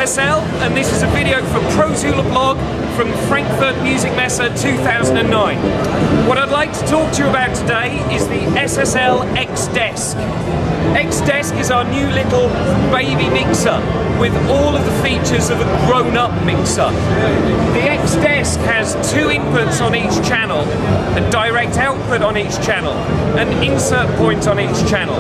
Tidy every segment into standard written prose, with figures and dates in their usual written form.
SSL, and this is a video for Pro Tooler Blog from Frankfurt Musikmesse 2009. What I'd like to talk to you about today is the SSL X Desk. X Desk is our new little baby mixer with all of the features of a grown-up mixer. The X Desk has two inputs on each channel, a direct output on each channel, an insert point on each channel,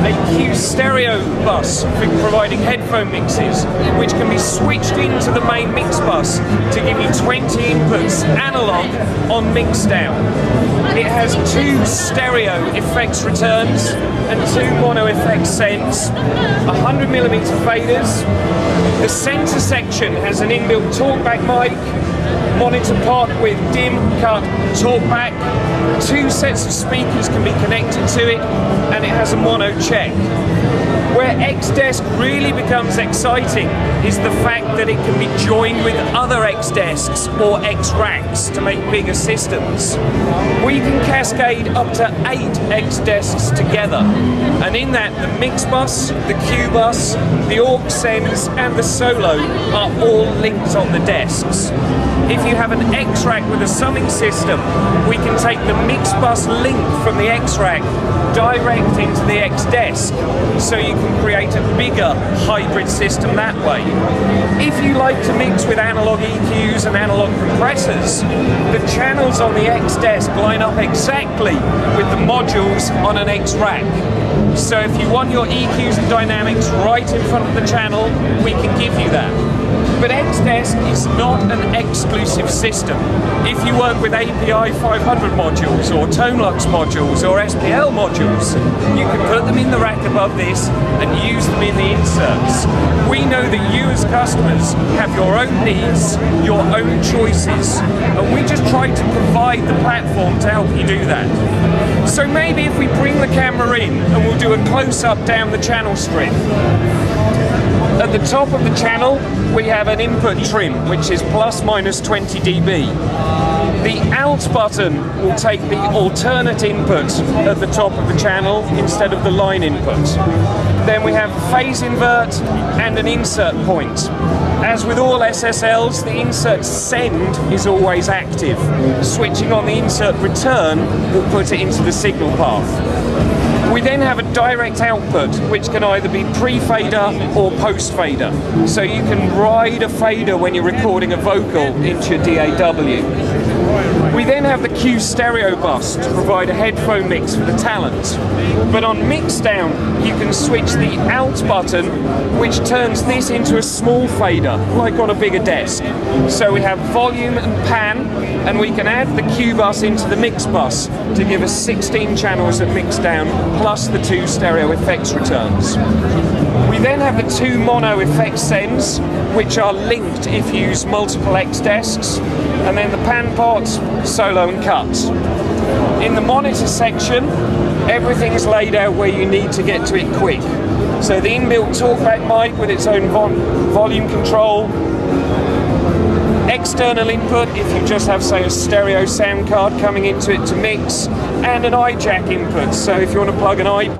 a Q stereo bus for providing headphone mixes, which can be switched into the main mix bus to give you 20 inputs analog on mixdown. It has two stereo effects returns and two mono effects sends, 100mm faders. The center section has an inbuilt talkback mic, monitor pod with dim, cut, talkback. Two sets of speakers can be connected to it, and it has a mono check. Where X Desk really becomes exciting is the fact that it can be joined with other X Desks or X Racks to make bigger systems. We can cascade up to 8 X Desks together, and in that the mix bus, the Q bus, the aux sends and the solo are all linked on the desks. If you have an X Rack with a summing system, we can take the mix bus link from the X Rack direct into the X Desk, so you can create a bigger hybrid system that way. If you like to mix with analog EQs and analog compressors, the channels on the X Desk line up exactly with the modules on an X Rack. So if you want your EQs and dynamics right in front of the channel, we can give you that. But X Desk is not an exclusive system. If you work with API 500 modules or ToneLux modules or SPL modules, you can put them in the rack above this and use them in the inserts. We know that you as customers have your own needs, your own choices, and we just try to provide the platform to help you do that. So maybe if we bring the camera in and we'll do a close-up down the channel strip. At the top of the channel, we have an input trim, which is plus minus 20 dB. The out button will take the alternate input at the top of the channel instead of the line input. Then we have phase invert and an insert point. As with all SSLs, the insert send is always active. Switching on the insert return will put it into the signal path. We then have a direct output, which can either be pre-fader or post-fader. So you can ride a fader when you're recording a vocal into your DAW. We then have the Q stereo bus to provide a headphone mix for the talent. But on mixdown, you can switch the out button, which turns this into a small fader, like on a bigger desk. So we have volume and pan, and we can add the Q bus into the mix bus to give us 16 channels at mixdown, plus the two stereo effects returns. We then have the two mono effects sends, which are linked if you use multiple X Desks, and then the pan pot, solo and cut. In the monitor section, everything is laid out where you need to get to it quick. So the inbuilt talkback mic with its own volume control, external input if you just have, say, a stereo sound card coming into it to mix, and an iJack input, so if you want to plug an iPod